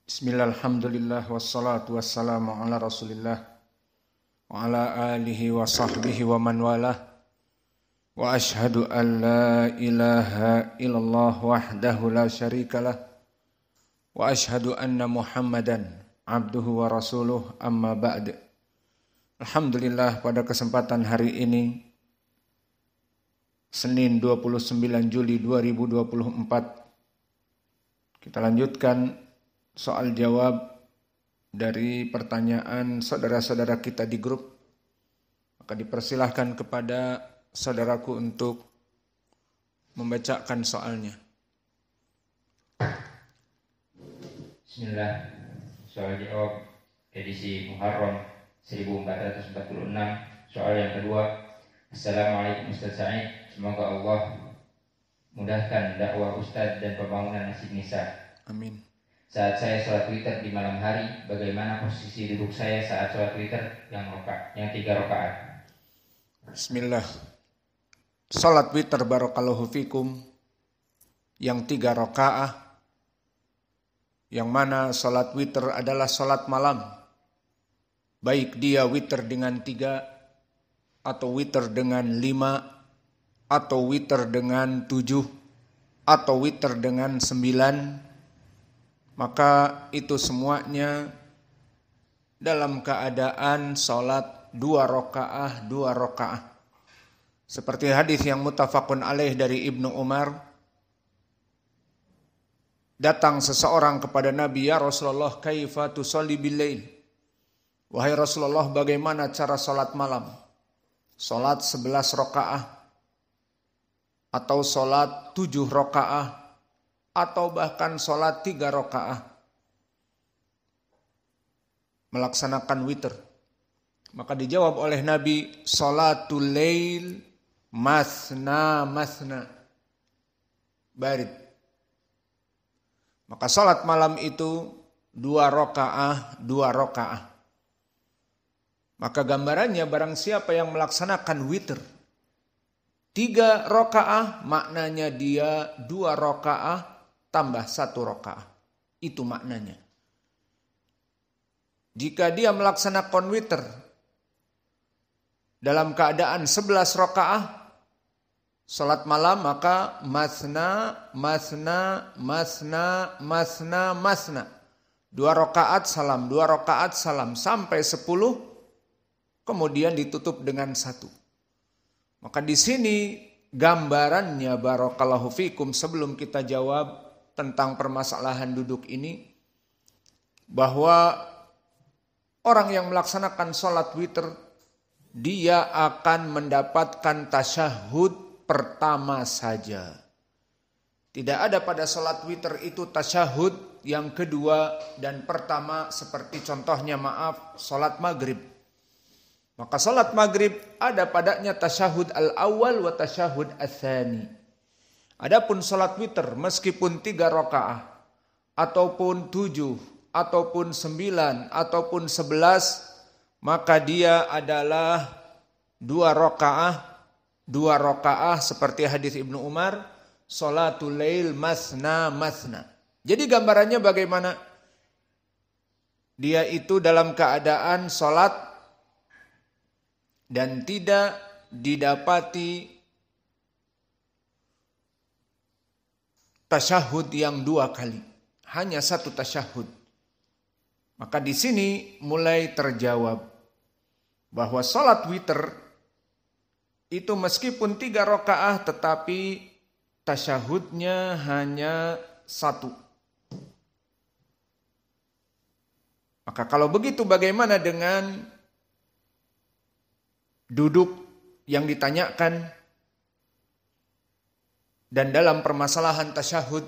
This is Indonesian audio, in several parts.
Bismillah, alhamdulillah, wassalatu wassalamu ala rasulillah wa ala alihi wa sahbihi wa man walah wa ashhadu an la ilaha illallah wahdahu la syarikalah wa ashhadu anna muhammadan abduhu wa rasuluh amma ba'd. Alhamdulillah, pada kesempatan hari ini Senin 29 Juli 2024 kita lanjutkan soal jawab dari pertanyaan saudara-saudara kita di grup. Maka dipersilahkan kepada saudaraku untuk membacakan soalnya. Bismillah. Soal jawab edisi Muharram 1446. Soal yang kedua. Assalamualaikum Ustaz Sa'id. Semoga Allah mudahkan dakwah Ustaz dan pembangunan Masjid Nisa. Amin. Saat saya sholat witir di malam hari, bagaimana posisi duduk saya saat sholat witir yang 3 rakaat? Bismillah. Salat witir barakallahu fikum yang 3 rakaat, yang mana salat witir adalah salat malam. Baik dia witir dengan 3 atau witir dengan 5 atau witir dengan 7 atau witir dengan 9, maka itu semuanya dalam keadaan salat 2 rakaat. Seperti hadis yang muttafaqun alaih dari Ibnu Umar, datang seseorang kepada Nabi, "Ya Rasulullah, kaifa tusalli bil-lail?" Wahai Rasulullah, bagaimana cara salat malam? Salat 11 rakaat atau salat 7 rakaat atau bahkan sholat 3 rakaat, melaksanakan witir. Maka dijawab oleh Nabi, sholatul lail masna barid. Maka sholat malam itu 2 rakaat. Maka gambarannya, barang siapa yang melaksanakan witir 3 rakaat, maknanya dia 2 rakaat tambah 1 rakaat. Itu maknanya. Jika dia melaksanakan witir dalam keadaan 11 rakaat salat malam, maka masna. 2 rakaat salam, 2 rakaat salam sampai 10, kemudian ditutup dengan 1. Maka di sini gambarannya barakallahu fikum, sebelum kita jawab tentang permasalahan duduk ini, bahwa orang yang melaksanakan sholat witir, dia akan mendapatkan tasyahud pertama saja. Tidak ada pada sholat witir itu tasyahud yang kedua dan pertama, seperti contohnya sholat maghrib. Maka sholat maghrib ada padanya tasyahud al-awwal wa tasyahud al-thani. Adapun salat witir meskipun 3 rakaat ataupun 7 ataupun 9 ataupun 11, maka dia adalah 2 rakaat seperti hadis Ibnu Umar, salatul lail masna. Jadi gambarannya bagaimana? Dia itu dalam keadaan salat dan tidak didapati tasyahud yang 2 kali, hanya 1 tasyahud. Maka di sini mulai terjawab bahwa salat witir itu meskipun 3 rakaat tetapi tasyahudnya hanya 1. Maka kalau begitu bagaimana dengan duduk yang ditanyakan? Dan dalam permasalahan tasyahud,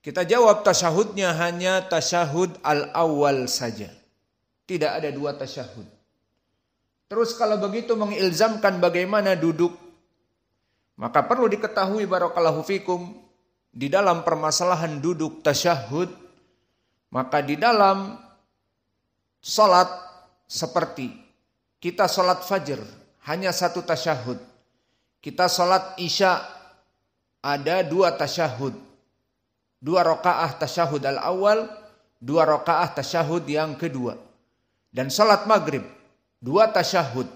kita jawab tasyahudnya hanya tasyahud al-awwal saja. Tidak ada 2 tasyahud. Terus kalau begitu mengilzamkan bagaimana duduk, maka perlu diketahui barakallahu fikum, di dalam permasalahan duduk tasyahud, maka di dalam salat seperti kita salat fajr hanya 1 tasyahud. Kita salat isya ada 2 tasyahud. 2 rakaat tasyahud al-awwal, 2 rakaat tasyahud yang kedua. Dan salat maghrib 2 tasyahud,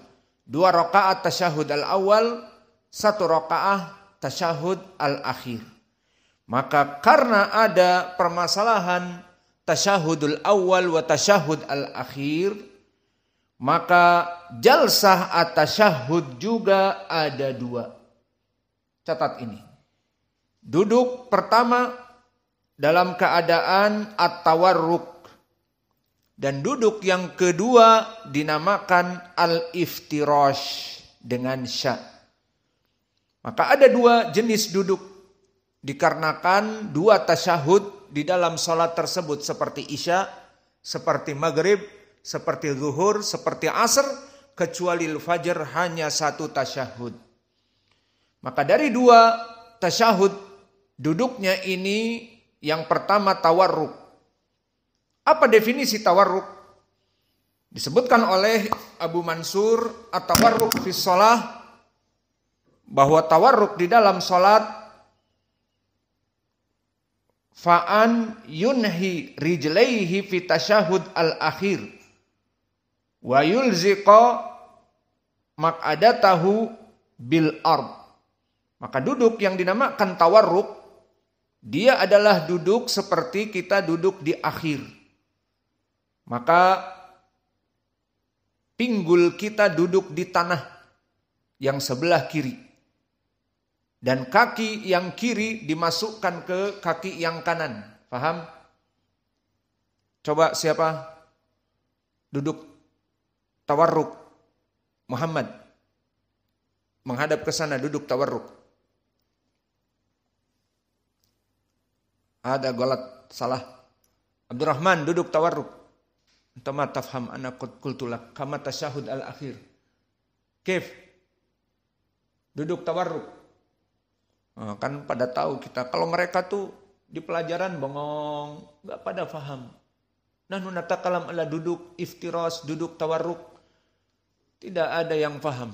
2 rakaat tasyahud al-awwal, 1 rakaat tasyahud al-akhir. Maka karena ada permasalahan tasyahudul awal wa tasyahud al-akhir, maka jalsah at-tasyahud juga ada 2. Catat ini. Duduk pertama dalam keadaan at-tawarruk. Dan duduk yang kedua dinamakan al-iftirash dengan sya. Maka ada 2 jenis duduk. Dikarenakan 2 tasyahud di dalam salat tersebut seperti isya, seperti maghrib, seperti zuhur, seperti asar, kecuali fajr hanya 1 tasyahud. Maka dari 2 tasyahud duduknya ini yang pertama tawarruk. Apa definisi tawarruk? Disebutkan oleh Abu Mansur at-tawarruk fi shalah, bahwa tawarruk di dalam salat fa'an yunhi rijlaihi fi tasyahud al-akhir wa yulziqa maq'adatahu bil ard. Maka duduk yang dinamakan tawarruk, dia adalah duduk seperti kita duduk di akhir. Maka pinggul kita duduk di tanah yang sebelah kiri. Dan kaki yang kiri dimasukkan ke kaki yang kanan. Paham? Coba siapa? Duduk tawarruk. Muhammad. Menghadap ke sana duduk tawarruk. Ada golat salah. Abdurrahman duduk tawarruk. Tama tafham ana qad qultu lak kama tasyahud al-akhir. Kif? Duduk tawarruk. Kan pada tahu kita, kalau mereka tuh di pelajaran bengong, nggak pada paham. Nahnu natakalam ala duduk iftiras, duduk tawarruk, tidak ada yang paham.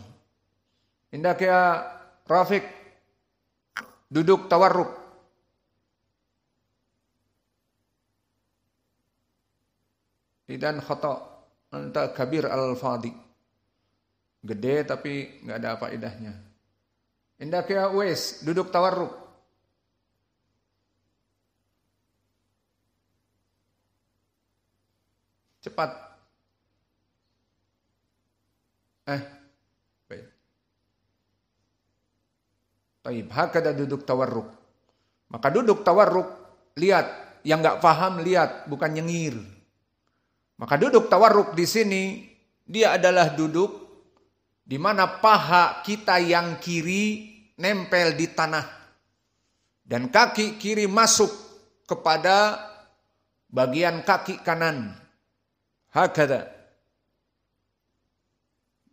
Indak ya Rafiq, duduk tawarruk. Idan khata, anta kabir al-fadi. Gede tapi nggak ada faedahnya. Indak ya Uwais, duduk tawarruk. Cepat. Baik. Taib, hakada duduk tawarruk. Maka duduk tawarruk, lihat. Yang nggak paham lihat, bukan nyengir. Maka duduk tawarruk di sini, dia adalah duduk di mana paha kita yang kiri nempel di tanah dan kaki kiri masuk kepada bagian kaki kanan. Hakada.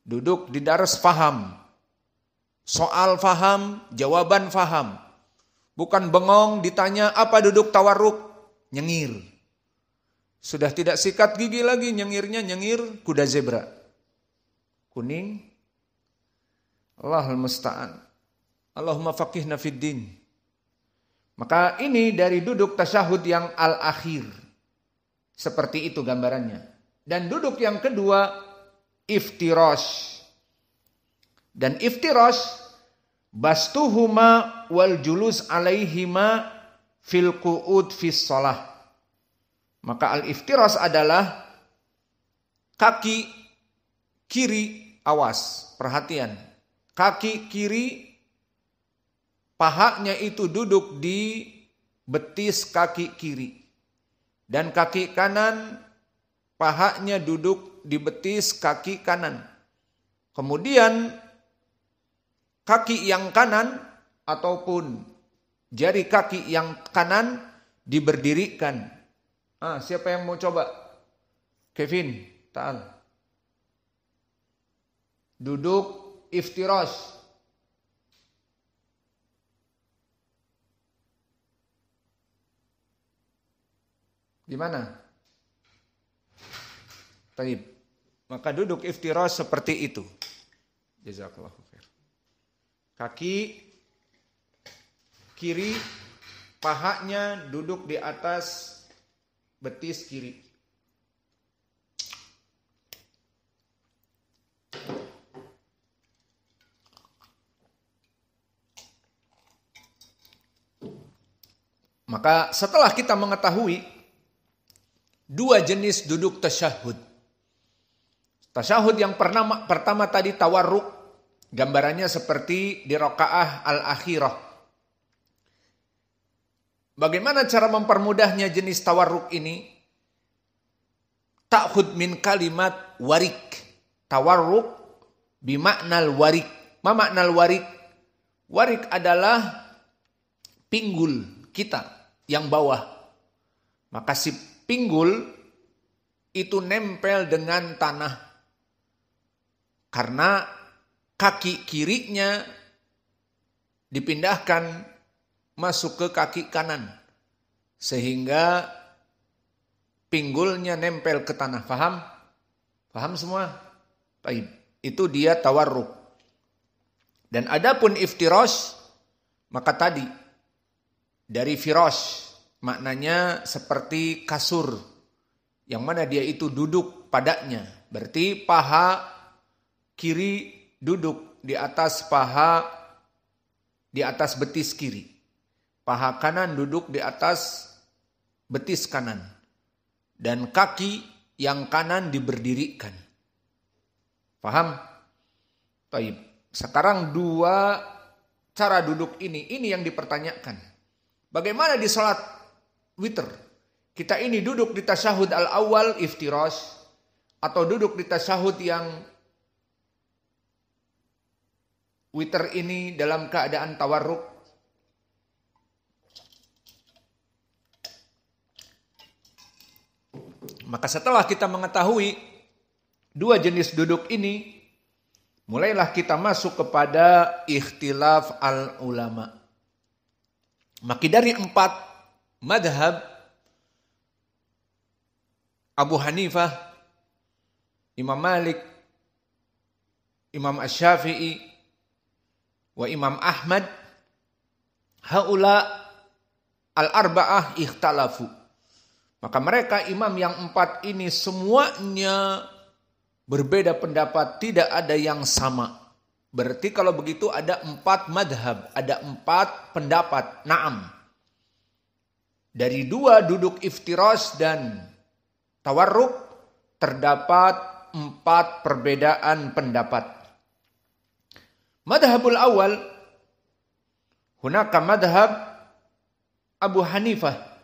Duduk di daras faham. Soal faham, jawaban faham. Bukan bengong ditanya apa duduk tawarruk, nyengir. Sudah tidak sikat gigi lagi, nyengirnya nyengir kuda zebra. Kuning. Allahul musta'an. Allahumma faqihna fid din. Maka ini dari duduk tasyahud yang al-akhir. Seperti itu gambarannya. Dan duduk yang kedua iftirash. Dan iftirash bastuhuma wal julus alaihima fil qu'ud fis shalah. Maka al-iftirash adalah kaki kiri, awas, perhatian. Kaki kiri, pahanya itu duduk di betis kaki kiri. Dan kaki kanan, pahanya duduk di betis kaki kanan. Kemudian, kaki yang kanan ataupun jari kaki yang kanan diberdirikan. Siapa yang mau coba? Kevin, ta'al. Duduk iftirash. Gimana? Taib. Maka duduk iftirash seperti itu. Jazakallahu khair. Kaki kiri, pahanya duduk di atas betis kiri. Maka setelah kita mengetahui dua jenis duduk tasyahud. Tasyahud yang pertama tadi tawarruk, gambarannya seperti di rakaah al-akhirah. Bagaimana cara mempermudahnya jenis tawarruk ini? Ta'khud min kalimat warik. Tawarruk bimaknal warik. Ma maknal warik? Warik adalah pinggul kita yang bawah. Maka si pinggul itu nempel dengan tanah. Karena kaki kirinya dipindahkan masuk ke kaki kanan. Sehingga pinggulnya nempel ke tanah. Paham? Paham semua? Baik. Itu dia tawarruk. Dan adapun iftirash, maka tadi dari firash, maknanya seperti kasur, yang mana dia itu duduk padanya. Berarti paha kiri duduk di atas betis kiri. Paha kanan duduk di atas betis kanan. Dan kaki yang kanan diberdirikan. Paham? Baik. Sekarang dua cara duduk ini yang dipertanyakan. Bagaimana di salat witir? Kita ini duduk di tasyahud al-awwal iftirash atau duduk di tasyahud yang witir ini dalam keadaan tawarruk? Maka setelah kita mengetahui dua jenis duduk ini, mulailah kita masuk kepada ikhtilaf al-ulama. Maka dari 4 madhab, Abu Hanifah, Imam Malik, Imam Asy-Syafi'i, wa Imam Ahmad, haula al-arba'ah ikhtalafu. Maka mereka imam yang 4 ini semuanya berbeda pendapat, tidak ada yang sama. Berarti kalau begitu ada 4 madhab, ada 4 pendapat. Naam. Dari 2 duduk iftirash dan tawarruk terdapat 4 perbedaan pendapat. Madhabul awal, hunaka madhab Abu Hanifah.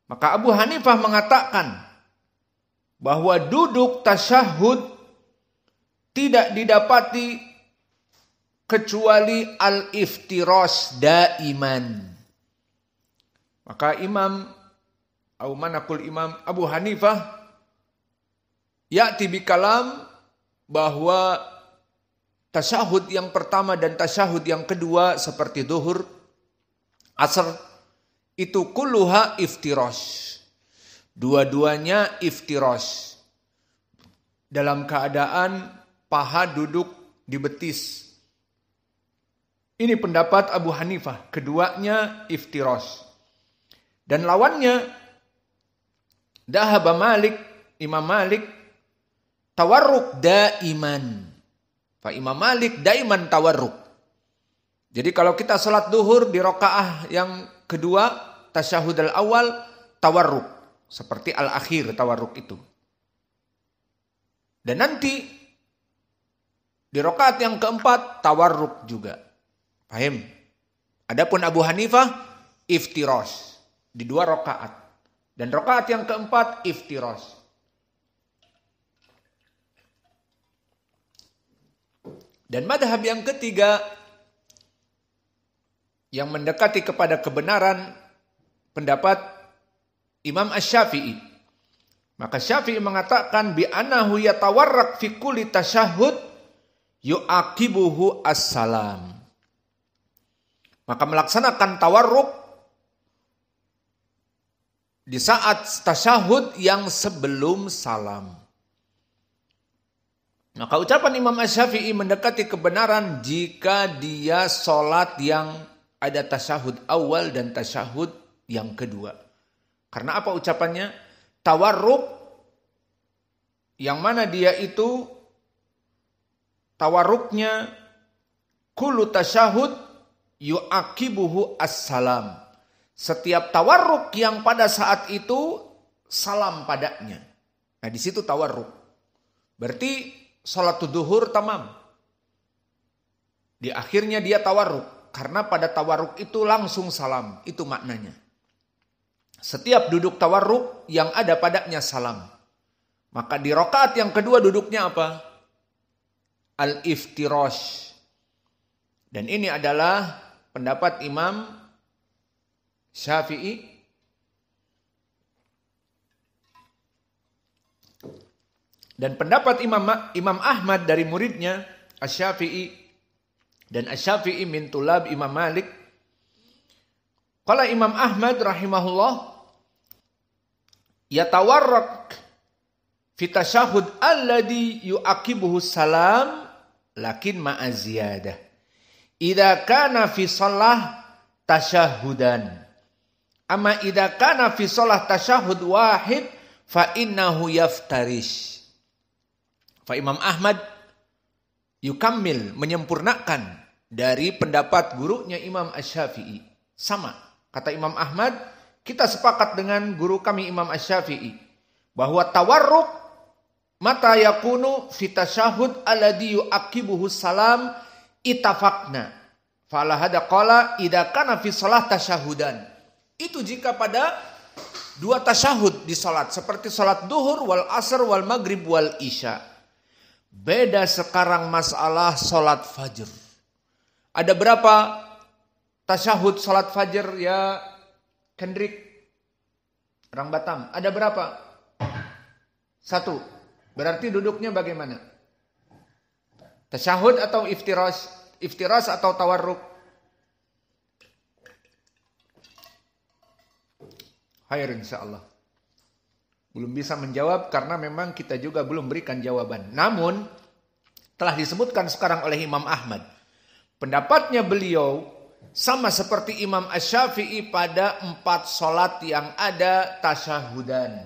Maka Abu Hanifah mengatakan bahwa duduk tasyahud tidak didapati kecuali al-iftirash daiman. Maka Imam Abu Hanifah ya'ti bikalam bahwa tasyahud yang pertama dan tasyahud yang kedua seperti zuhur, asar itu kulluha iftirash. Dua-duanya iftirash. Dalam keadaan paha duduk di betis. Ini pendapat Abu Hanifah. Keduanya iftirash. Dan lawannya dhahaba Malik, Imam Malik, tawarruk daiman. Pak Imam Malik daiman tawarruk. Jadi kalau kita salat duhur di rakaah yang kedua, tasyahud al-awal, tawarruk. Seperti al-akhir tawarruk itu. Dan nanti di rakaat yang keempat, tawarruk juga. Paham? Adapun Abu Hanifah, iftirash. Di 2 rakaat. Dan rakaat yang keempat, iftirash. Dan madhab yang ketiga, yang mendekati kepada kebenaran, pendapat Imam Asy-Syafi'i. Maka Syafi'i mengatakan, bi'anahu yatawarrak fi kulli tasyahud yu'aqibuhu as-salam. Maka melaksanakan tawarruk di saat tasyahud yang sebelum salam. Maka ucapan Imam Asy-Syafi'i mendekati kebenaran jika dia sholat yang ada tasyahud awal dan tasyahud yang kedua. Karena apa ucapannya? Tawarruk, yang mana dia itu tawarruknya kullu tasyahud yu'aqibuhu as-salam. Setiap tawarruk yang pada saat itu salam padanya. Nah, di situ tawarruk. Berarti sholatul duhur tamam. Di akhirnya dia tawarruk. Karena pada tawarruk itu langsung salam. Itu maknanya. Setiap duduk tawarruk yang ada padanya salam. Maka di rakaat yang kedua duduknya apa? Al-iftirash. Dan ini adalah pendapat Imam Syafi'i. Dan pendapat Imam Ahmad dari muridnya Asy-Syafi'i. Dan Asy-Syafi'i min tulab Imam Malik. Qala Imam Ahmad rahimahullah, yatawarrak fi tasyahud alladhi yu'aqibuhu salam lakin ma'a ziyadah. Idza kana fi shalah tasyahudan. Amma idza kana fi shalah tasyahud wahid fa innahu yaftarish. Fa Imam Ahmad yukammil, menyempurnakan dari pendapat gurunya Imam Asy-Syafi'i. Sama, kata Imam Ahmad, kita sepakat dengan guru kami Imam Asy-Syafi'i bahwa tawarruk mata yakunu fi tasyahud alladhi yu'aqibuhu salam itafaqna. Fala hada qala idza kana fi shalah tasyahudan. Itu jika pada dua tasyahud di salat seperti salat duhur wal asr wal maghrib wal isya. Beda sekarang masalah salat fajr. Ada berapa tasyahud salat fajr ya Kendrick? Orang Batam. Ada berapa? 1. Berarti duduknya bagaimana? Tasyahud atau iftirash? Iftirash atau tawarruk? Khair insyaallah. Belum bisa menjawab karena memang kita juga belum berikan jawaban. Namun telah disebutkan sekarang oleh Imam Ahmad. Pendapatnya beliau sama seperti Imam Asy-Syafi'i pada 4 salat yang ada tasyahudan.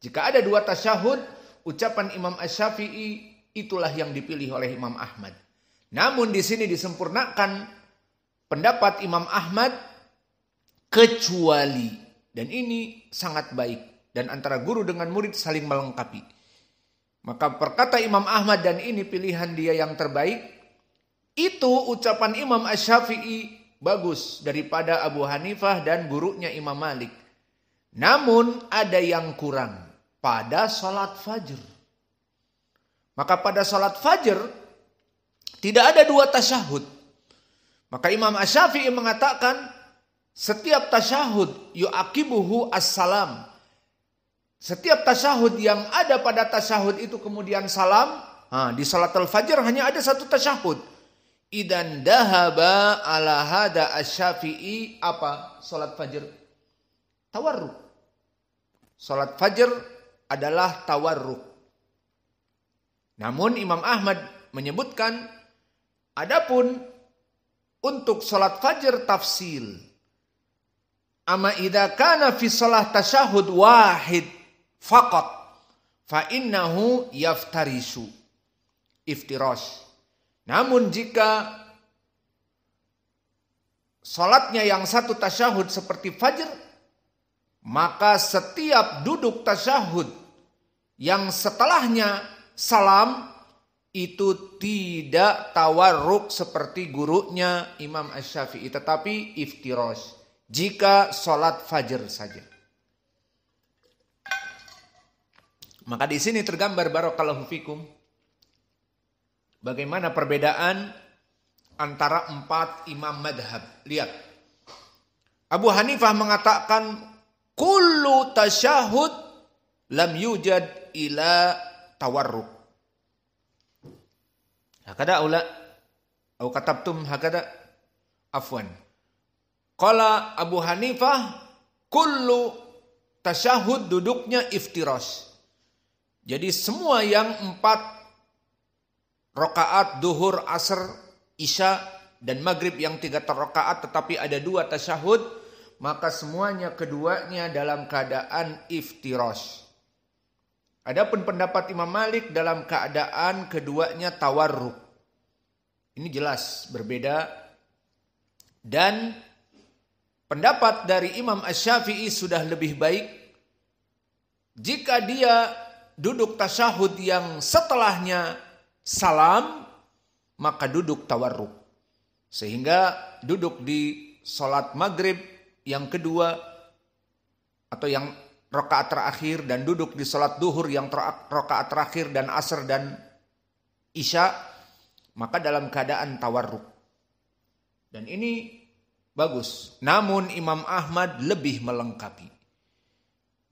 Jika ada 2 tasyahud, ucapan Imam Asy-Syafi'i itulah yang dipilih oleh Imam Ahmad. Namun di sini disempurnakan pendapat Imam Ahmad kecuali, dan ini sangat baik dan antara guru dengan murid saling melengkapi. Maka perkata Imam Ahmad dan ini pilihan dia yang terbaik, itu ucapan Imam Asy-Syafi'i bagus daripada Abu Hanifah dan gurunya Imam Malik. Namun ada yang kurang pada salat fajr. Maka pada salat fajr tidak ada 2 tasyahud. Maka Imam Asy-Syafi'i mengatakan setiap tasyahud yu'aqibuhu as-salam. Setiap tasyahud yang ada pada tasyahud itu kemudian salam. Di salatul fajr hanya ada 1 tasyahud. Idan dahaba ala hada asy-Syafi'i apa? Salat fajr tawarruk. Salat fajr adalah tawarruk. Namun Imam Ahmad menyebutkan adapun untuk salat fajr tafsil. Amma idza kana fi shalah tasyahud wahid faqat fa innahu yaftarisu iftirash. Namun jika salatnya yang 1 tasyahud seperti fajr, maka setiap duduk tasyahud yang setelahnya salam itu tidak tawarruk seperti gurunya Imam Asy-Syafi'i, tetapi iftirash jika salat fajr saja. Maka di sini tergambar barakallahu fikum bagaimana perbedaan antara 4 imam madhab. Lihat, Abu Hanifah mengatakan kullu tasyahud lam yujad ila tawarruk. Hakada aula atau katabtum hakada afwan. Qala Abu Hanifah kullu tasyahud duduknya iftirash. Jadi semua yang 4 rakaat duhur, asr, isya dan maghrib yang 3 rakaat tetapi ada 2 tasyahud, maka semuanya keduanya dalam keadaan iftirash. Adapun pendapat Imam Malik dalam keadaan keduanya tawarruk. Ini jelas berbeda. Dan pendapat dari Imam Asy-Syafi'i sudah lebih baik jika dia duduk tasyahud yang setelahnya salam, maka duduk tawarruk. Sehingga duduk di sholat maghrib yang kedua atau yang rakaat terakhir dan duduk di sholat duhur yang rakaat terakhir dan asar dan isya, maka dalam keadaan tawarruk. Dan ini bagus. Namun Imam Ahmad lebih melengkapi.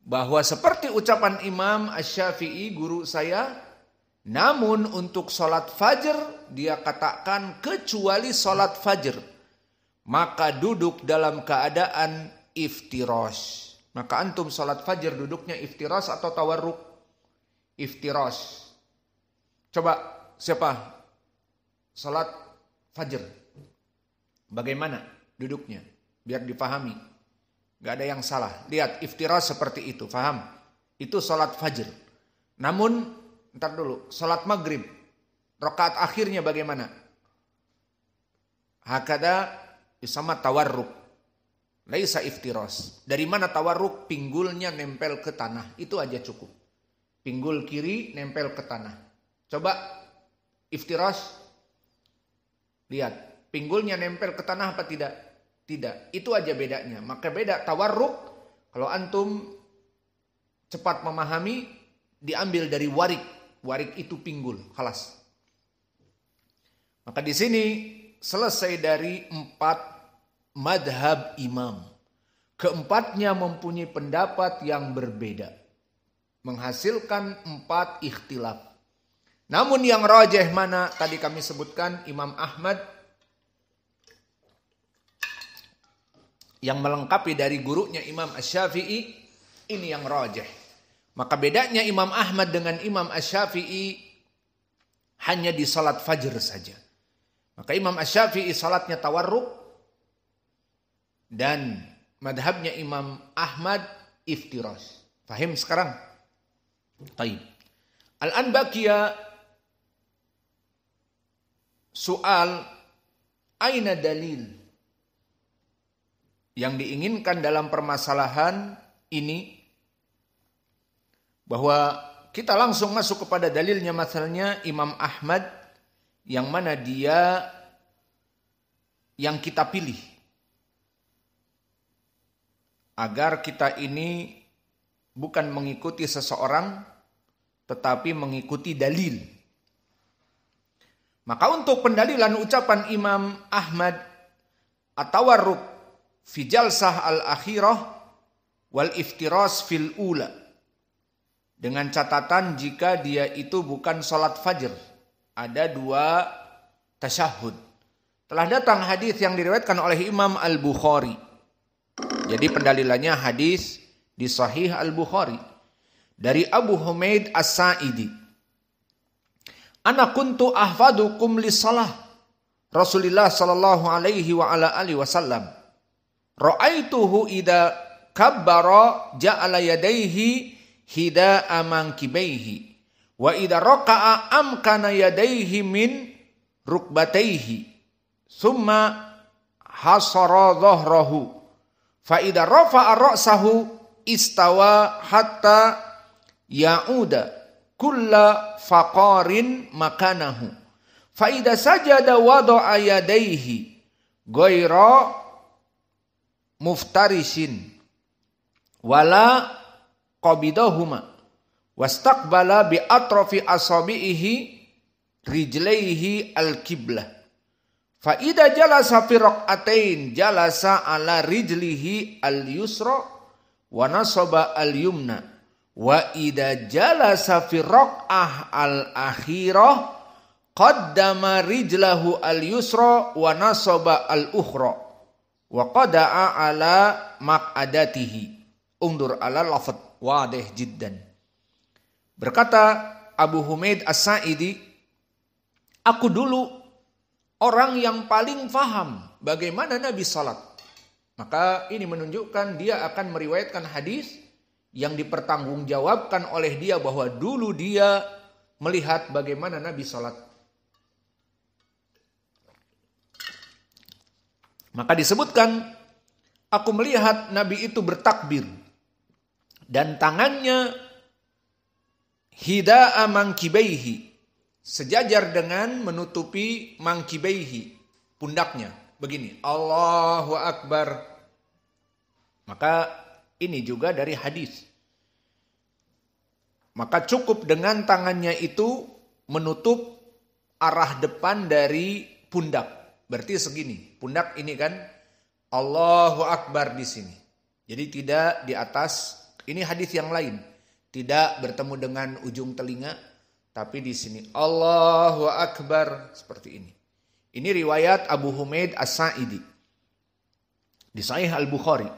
Bahwa seperti ucapan Imam Asy-Syafi'i guru saya, namun untuk sholat fajr dia katakan kecuali sholat fajr, maka duduk dalam keadaan iftirash. Maka antum sholat fajr duduknya iftirash atau tawarruk? Iftirash. Coba siapa sholat fajr? Bagaimana duduknya? Biar dipahami. Gak ada yang salah. Lihat iftirash seperti itu. Faham? Itu sholat fajr. Namun, ntar dulu. Sholat maghrib. Rakaat akhirnya bagaimana? Hakada sama tawarruk. Laisa iftirash. Dari mana tawarruk? Pinggulnya nempel ke tanah. Itu aja cukup. Pinggul kiri nempel ke tanah. Coba iftirash. Lihat. Pinggulnya nempel ke tanah apa tidak? Tidak. Itu aja bedanya. Maka beda tawarruk. Kalau antum cepat memahami, diambil dari warik. Warik itu pinggul. Khalas. Maka di sini selesai dari 4 madhab imam. Keempatnya mempunyai pendapat yang berbeda. Menghasilkan 4 ikhtilaf. Namun yang rajih mana? Tadi kami sebutkan Imam Ahmad. Yang melengkapi dari gurunya Imam Asy-Syafi'i. Ini yang rajih. Maka bedanya Imam Ahmad dengan Imam Asy-Syafi'i hanya di salat fajr saja. Maka Imam Asy-Syafi'i salatnya tawarruk. Dan madhabnya Imam Ahmad iftirash. Fahim sekarang? Taib. Al-an baqiya soal aina dalil yang diinginkan dalam permasalahan ini, bahwa kita langsung masuk kepada dalilnya. Masalahnya Imam Ahmad yang mana dia yang kita pilih agar kita ini bukan mengikuti seseorang tetapi mengikuti dalil. Maka untuk pendalilan ucapan Imam Ahmad at-tawarruk fi jalsah al-akhirah wal iftirash fil ula, dengan catatan jika dia itu bukan salat fajr, ada 2 tasyahud. Telah datang hadis yang diriwayatkan oleh Imam Al-Bukhari. Jadi pendalilannya hadis di Sahih Al-Bukhari dari Abu Humaid As-Sa'idi. Ana kuntu ahfadukum lis-salah Rasulullah sallallahu alaihi wa ala alihi wasallam. Ra'aituhu idza kabbara ja'ala yadayhi hida'a mankibaihi wa idza raka'a amkana yadayhi min rukbatayhi summa hasara dhahrahu fa idza rafa'a ra'sahu istawa hatta ya'uda kulla faqarin makanahu fa idza sajada wada'a yadayhi ghaira muftarishin wala qabidahuma wastaqbala bi atrafi asabihi rijlaihi al-qiblah. Fa idza jalasa fi raq'atain jalasa ala rijlihi al-yusra wa nasaba al-yumna wa idza jalasa fi raq'ah al-akhirah qaddama rijlahu al-yusra wa nasaba al-ukhra wa qada'a ala maq'adatihi. Undur ala lafadz wadih jiddan. Berkata Abu Humaid As-Sa'idi, aku dulu orang yang paling faham bagaimana Nabi salat. Maka ini menunjukkan dia akan meriwayatkan hadis yang dipertanggungjawabkan oleh dia bahwa dulu dia melihat bagaimana Nabi salat. Maka disebutkan, aku melihat Nabi itu bertakbir dan tangannya hida'a mangkibaihi, sejajar dengan menutupi mangkibaihi, pundaknya. Begini, Allahu Akbar. Maka ini juga dari hadis. Maka cukup dengan tangannya itu menutup arah depan dari pundak. Berarti segini, pundak ini kan Allahu Akbar di sini. Jadi tidak di atas, ini hadis yang lain. Tidak bertemu dengan ujung telinga, tapi di sini Allahu Akbar seperti ini. Ini riwayat Abu Humaid As-Sa'idi di Sahih Al-Bukhari.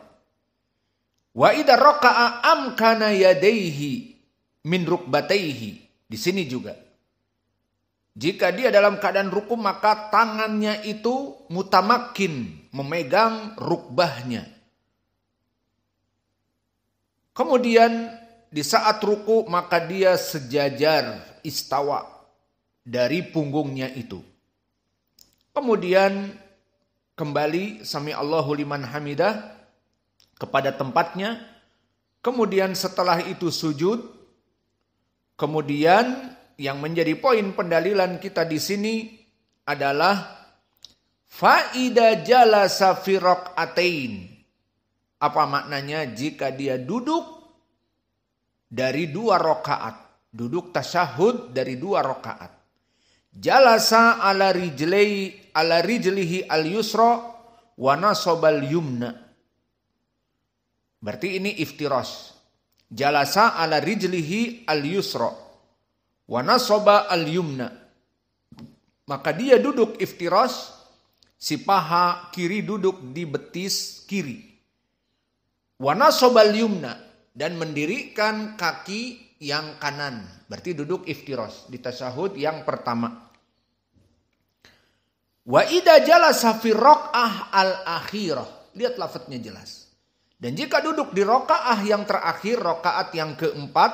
Wa idza raka'a amkana yadayhi min rukbatayhi. Di sini juga. Jika dia dalam keadaan ruku maka tangannya itu mutamakin, memegang rukbahnya. Kemudian di saat ruku maka dia sejajar istawa dari punggungnya itu. Kemudian kembali sami Allahu liman hamidah kepada tempatnya. Kemudian setelah itu sujud. Kemudian yang menjadi poin pendalilan kita di sini adalah faida jalasa fi rak'atain. Apa maknanya jika dia duduk dari 2 rakaat, duduk tasyahud dari 2 rakaat. Jalasa ala rijlihi al-yusra wa nasabal yumna. Berarti ini iftirash. Jalasa ala rijlihi al-yusra wa nasaba al-yumna. Maka dia duduk iftirash, si paha kiri duduk di betis kiri. Wa nasabal yumna, dan mendirikan kaki yang kanan. Berarti duduk iftirash di tasyahud yang pertama. Wa idza jalasa fi rak'ah al-akhirah. Lihat lafadznya jelas. Dan jika duduk di rakaat yang terakhir, rakaat yang keempat,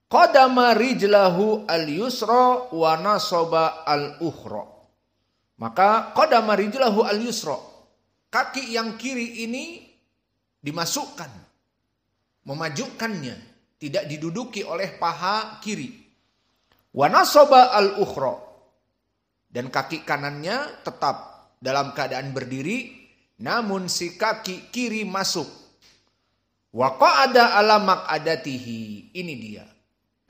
qadama rijlahu al-yusra wa nasaba al-ukhra. Maka qadama rijlahu al-yusra, kaki yang kiri ini dimasukkan, memajukannya, tidak diduduki oleh paha kiri. Wa nasaba al-ukhra, dan kaki kanannya tetap dalam keadaan berdiri, namun si kaki kiri masuk. Wa qa'ada ala maq'adatihi. Ini dia.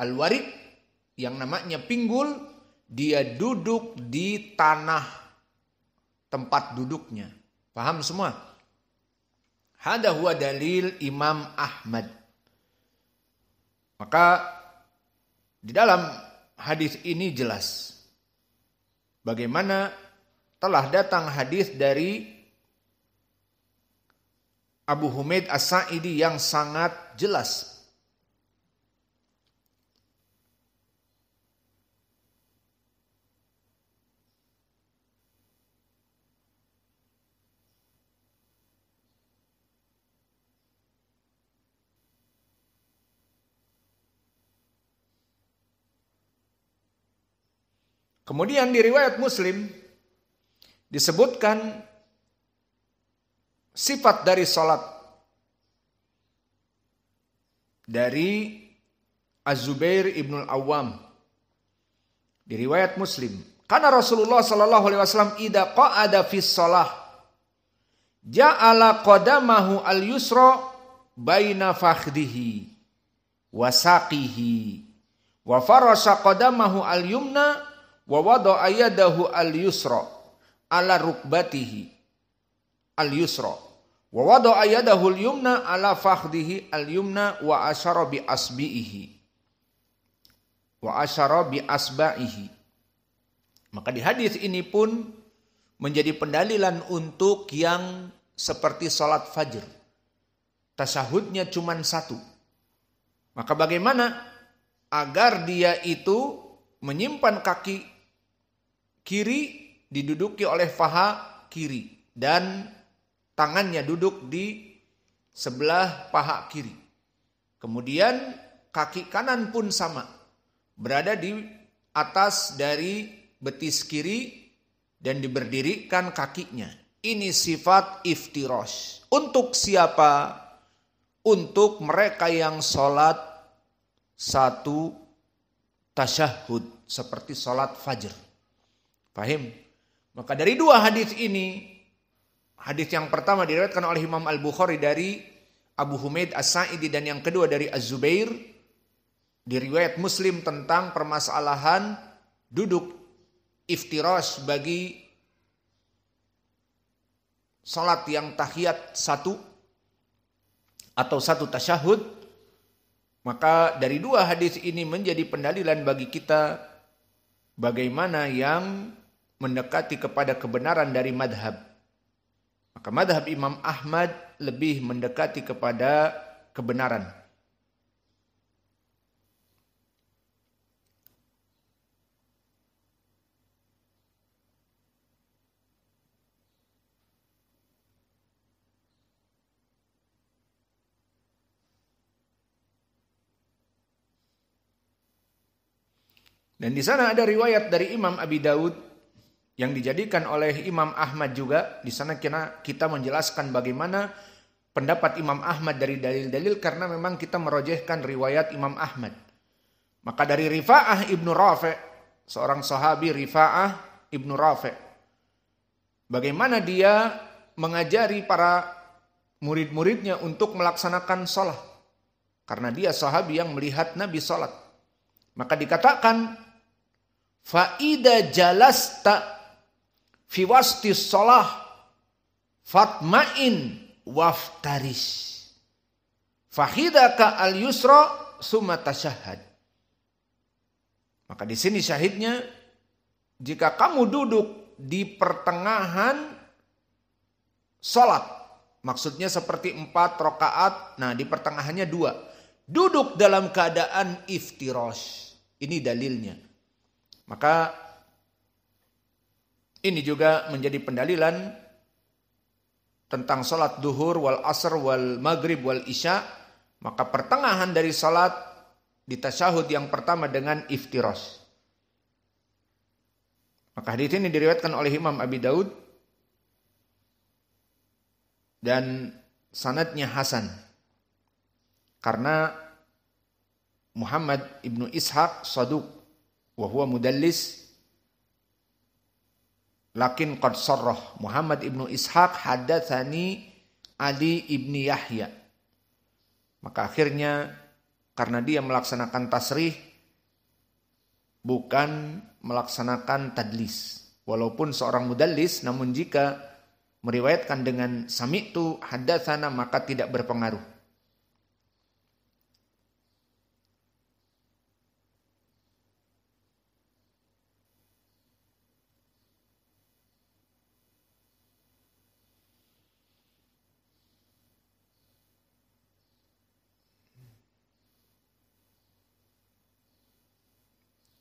Al-warid yang namanya pinggul, dia duduk di tanah tempat duduknya. Paham semua? Hada huwa dalil Imam Ahmad. Maka di dalam hadis ini jelas bagaimana telah datang hadis dari Abu Humaid As-Sa'idi yang sangat jelas. Kemudian di riwayat Muslim disebutkan sifat dari salat dari Az-Zubair ibn al-Awwam di riwayat Muslim. Karena Rasulullah sallallahu alaihi wasallam idza qa'ada fi shalah ja'ala qadamahu al-yusra baina fakhdihi wa saqihi wa farasha qadamahu al-yumna wa wada'a yadahu al-yusra ala rukbatihi al-yusra wa wada'a yadahu al-yumna ala fakhdihi al-yumna wa asyara bi asbihi wa asyara bi asba'ihi. Maka di hadis ini pun menjadi pendalilan untuk yang seperti salat fajr. Tasyahudnya cuma 1. Maka bagaimana agar dia itu menyimpan kaki kiri diduduki oleh paha kiri dan tangannya duduk di sebelah paha kiri. Kemudian kaki kanan pun sama, berada di atas dari betis kiri dan diberdirikan kakinya. Ini sifat iftirash. Untuk siapa? Untuk mereka yang sholat satu tasyahud, seperti sholat fajr. Paham? Maka dari dua hadis ini, hadis yang pertama diriwayatkan oleh Imam Al-Bukhari dari Abu Humaid As-Sa'idi, dan yang kedua dari Az-Zubair, di riwayat Muslim tentang permasalahan duduk iftirash bagi salat yang tahiyat satu atau satu tasyahud. Maka dari dua hadis ini menjadi pendalilan bagi kita bagaimana yang mendekati kepada kebenaran dari madhab. Maka madhab Imam Ahmad lebih mendekati kepada kebenaran. Dan di sana ada riwayat dari Imam Abi Daud yang dijadikan oleh Imam Ahmad juga. Di sana kita menjelaskan bagaimana pendapat Imam Ahmad dari dalil-dalil, karena memang kita merojehkan riwayat Imam Ahmad. Maka dari Rifa'ah ibnu Rafi', seorang sahabi Rifa'ah ibnu Rafi', bagaimana dia mengajari para murid-muridnya untuk melaksanakan sholat. Karena dia sahabi yang melihat Nabi sholat. Maka dikatakan, fa'ida jalasta fi wasti sholah fatma'in waftaris fahidaka al-yusra summa tasyahad. Maka di sini syahidnya, jika kamu duduk di pertengahan sholat, maksudnya seperti 4 rakaat, nah di pertengahannya 2, duduk dalam keadaan iftirash. Ini dalilnya. Maka ini juga menjadi pendalilan tentang sholat duhur wal asr wal maghrib wal isya. Maka pertengahan dari sholat di tasyahud yang pertama dengan iftirash. Maka hadits ini diriwayatkan oleh Imam Abi Daud dan sanadnya hasan, karena Muhammad ibnu Ishaq saduq wa huwa mudallis, lakin qad sarrah. Muhammad ibnu Ishaq hadatsani Ali ibni Yahya. Maka akhirnya karena dia melaksanakan tasrih, bukan melaksanakan tadlis. Walaupun seorang mudallis, namun jika meriwayatkan dengan sami'tu hadatsana maka tidak berpengaruh.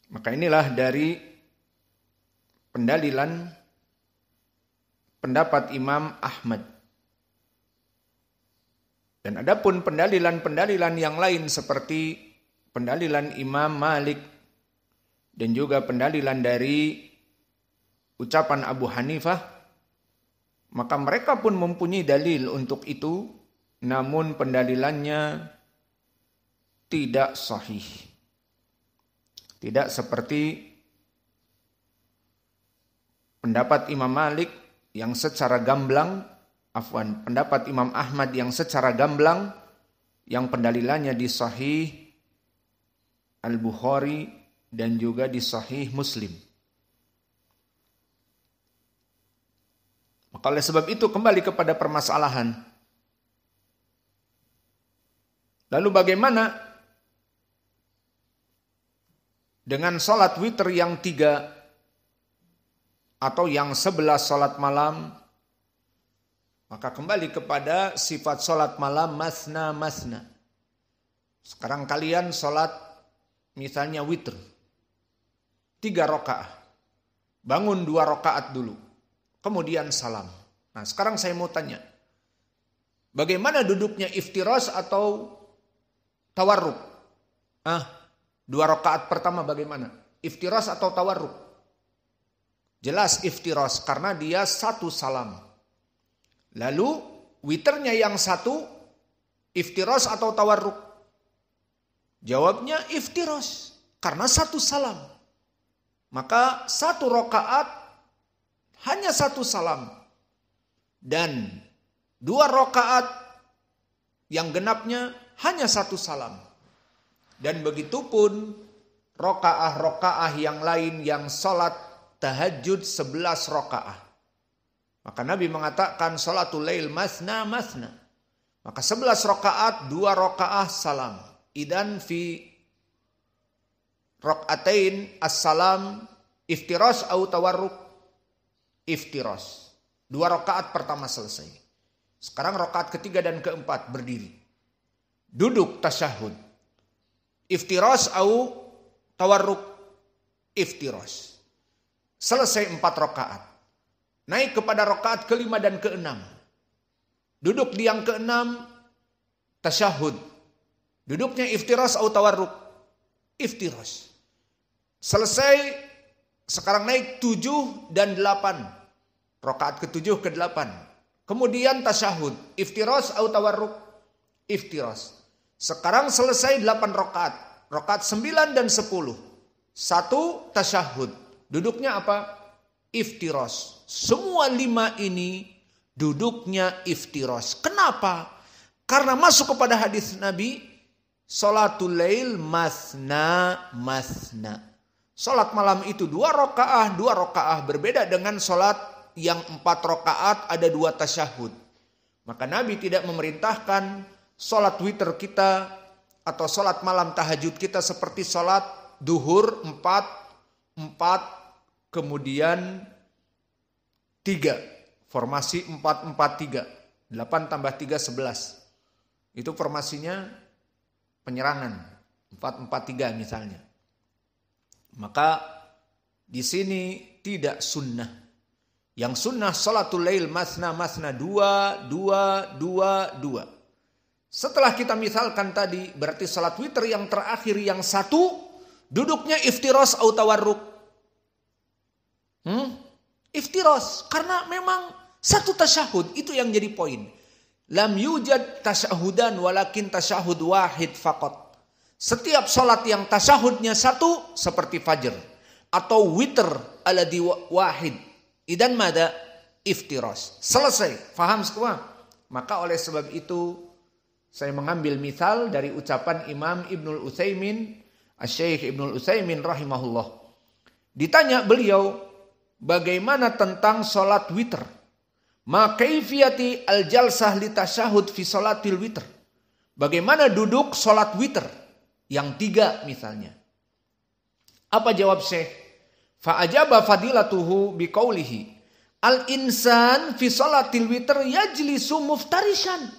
Maka inilah dari pendalilan pendapat Imam Ahmad. Dan adapun pendalilan-pendalilan yang lain seperti pendalilan Imam Malik dan juga pendalilan dari ucapan Abu Hanifah, maka mereka pun mempunyai dalil untuk itu, namun pendalilannya tidak sahih. Tidak seperti pendapat Imam Malik yang secara gamblang, pendapat Imam Ahmad yang secara gamblang, yang pendalilannya di Sahih Al-Bukhari dan juga di Sahih Muslim. Maka oleh sebab itu kembali kepada permasalahan. Lalu bagaimana dengan sholat witir yang 3 atau yang 11 sholat malam? Maka kembali kepada sifat sholat malam masna. Sekarang kalian sholat misalnya witir 3 rakaat, bangun 2 rakaat dulu, kemudian salam. Nah sekarang saya mau tanya, Bagaimana duduknya iftiras atau tawarruk? 2 rakaat pertama bagaimana? Iftiras atau tawarruk? Jelas iftiras karena dia 1 salam. Lalu witirnya yang 1 iftiras atau tawarruk? Jawabnya iftiras karena 1 salam. Maka 1 rakaat hanya 1 salam. Dan 2 rakaat yang genapnya hanya 1 salam. Dan begitupun rokaah yang lain yang sholat tahajud 11 rokaah. Maka Nabi mengatakan sholatul lail masna masna. Maka 11 rokaat 2 rokaah salam. Idan fi rakaatain as-salam iftiras atau tawarruk? Iftiras. 2 rakaat pertama selesai. Sekarang rakaat ketiga dan keempat berdiri. Duduk tasyahud. Iftiras atau tawarruk? Iftiras. Selesai 4 rakaat. Naik kepada rakaat kelima dan keenam. Duduk di yang keenam tasyahud. Duduknya iftiras atau tawarruk? Iftiras. Selesai, sekarang naik 7 dan 8. Rakaat ke-7 ke-8. Kemudian tasyahud. Iftiras atau tawarruk? Iftiras. Sekarang selesai 8 rakaat. Rakaat 9 dan 10. 1 tasyahud. Duduknya apa? Iftiras. Semua 5 ini duduknya iftiras. Kenapa? Karena masuk kepada hadis Nabi, sholatul lail masna masna. Sholat malam itu 2 rakaah berbeda dengan sholat yang 4 rakaat ada 2 tasyahud. Maka Nabi tidak memerintahkan sholat witir kita atau sholat malam tahajud kita seperti sholat duhur 4, kemudian 3. Formasi 4-4-3. 8 tambah 3, 11. Itu formasinya penyerangan. 4-4-3 misalnya. Maka di sini tidak sunnah. Yang sunnah sholatul lail masna masna 2. Setelah kita misalkan tadi, berarti sholat witir yang terakhir yang 1, duduknya iftiras atau tawarruk? Iftiras, karena memang 1 tasyahud, itu yang jadi poin. Lam yujad tasyahudan walakin tasyahud wahid faqat. Setiap sholat yang tasyahudnya 1 seperti fajr atau witir alladhi wahid. Idan mada iftiras. Selesai, faham semua? Maka oleh sebab itu saya mengambil misal dari ucapan Imam Ibnul Utsaimin, Asy-Syaikh Ibnul Utsaimin rahimahullah. Ditanya beliau, bagaimana tentang sholat witir? Ma kaifiyati al-jalsah li tasyahud fi sholatil witir? Bagaimana duduk sholat witir? Yang 3 misalnya. Apa jawab Syekh? Fa'ajaba fadilatuhu biqaulihi al-insan fi sholatil witir yajlisu muftarishan.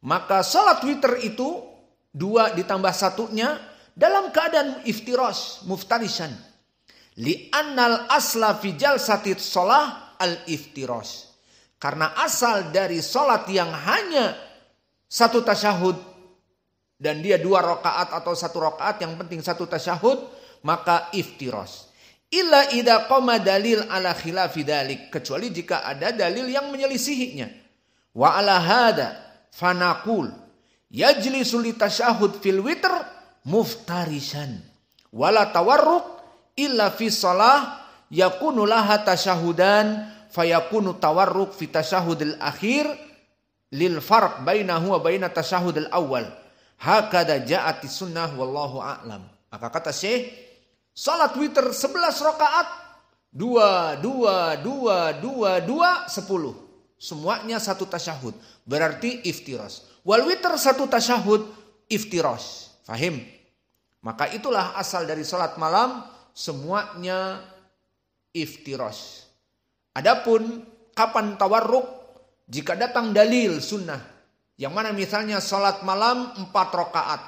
Maka sholat witir itu 2 ditambah 1-nya dalam keadaan iftiras, muftarishan. Li'annal asla fi jalsatit sholah al-iftiras. Karena asal dari sholat yang hanya 1 tasyahud dan dia 2 rakaat atau 1 rakaat, yang penting 1 tasyahud, maka iftiras. Illa idza qama dalil ala khilafi dzalik, kecuali jika ada dalil yang menyelisihinya. Wa ala hada fanaqul yajlisu li tasyahud fil witr muftarishan wala tawarruk illa fi shalah yakunu laha tasyahudan fayakunu tawarruk fi tasyahudil akhir lil farq bainahu wa baina tasyahudil awal. Hakada ja'ati sunnah wallahu a'lam. Maka kata Syekh, salat witir 11 rakaat 2, 10. Semuanya 1 tasyahud. Berarti iftiras. Wal witir 1 tasyahud iftiras. Fahim? Maka itulah asal dari salat malam, semuanya iftiras. Adapun kapan tawarruk? Jika datang dalil sunnah. Yang mana misalnya salat malam 4 rakaat.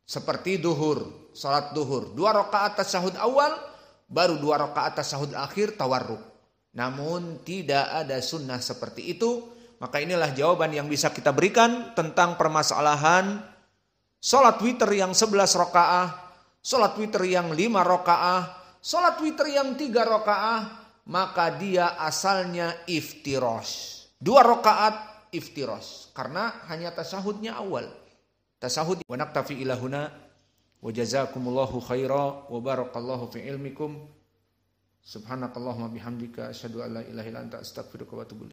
Seperti duhur, salat duhur. 2 rakaat tasyahud awal, baru 2 rakaat tasyahud akhir tawarruk. Namun tidak ada sunnah seperti itu. Maka inilah jawaban yang bisa kita berikan tentang permasalahan sholat witir yang 11 rakaah, sholat witir yang 5 rakaah, sholat witir yang 3 rakaah, maka dia asalnya iftirosh. 2 rakaat iftirosh. Karena hanya tasyahudnya awal. Tasyahud. Wa naktafi ilahuna wa jazakumullahu khaira wa barakallahu fi ilmikum. Subhanakallahumma bihamdika asyhadu an la ilaha illa anta astaghfiruka wa atubu ilaik.